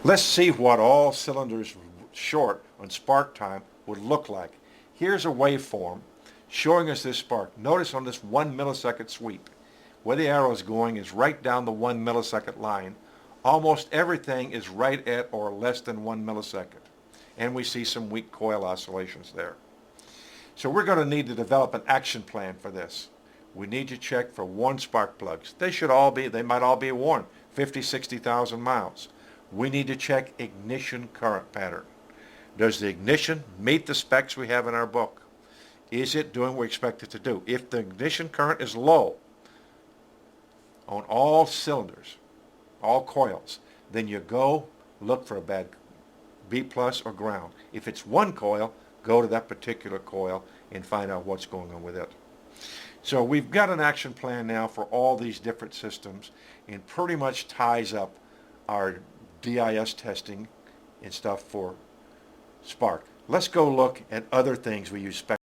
Let's see what all cylinders short on spark time would look like. Here's a waveform showing us this spark. Notice on this 1 millisecond sweep, where the arrow is going is right down the 1 millisecond line. Almost everything is right at or less than 1 millisecond. And we see some weak coil oscillations there. So we're going to need to develop an action plan for this. We need to check for worn spark plugs. They might all be worn, 50, 60,000 miles. We need to check ignition current pattern. Does the ignition meet the specs we have in our book? Is it doing what we expect it to do? If the ignition current is low on all cylinders, all coils, then you go look for a bad B plus or ground. If it's one coil, go to that particular coil and find out what's going on with it. So we've got an action plan now for all these different systems, and pretty much ties up our DIS testing and stuff for spark. Let's go look at other things we use spec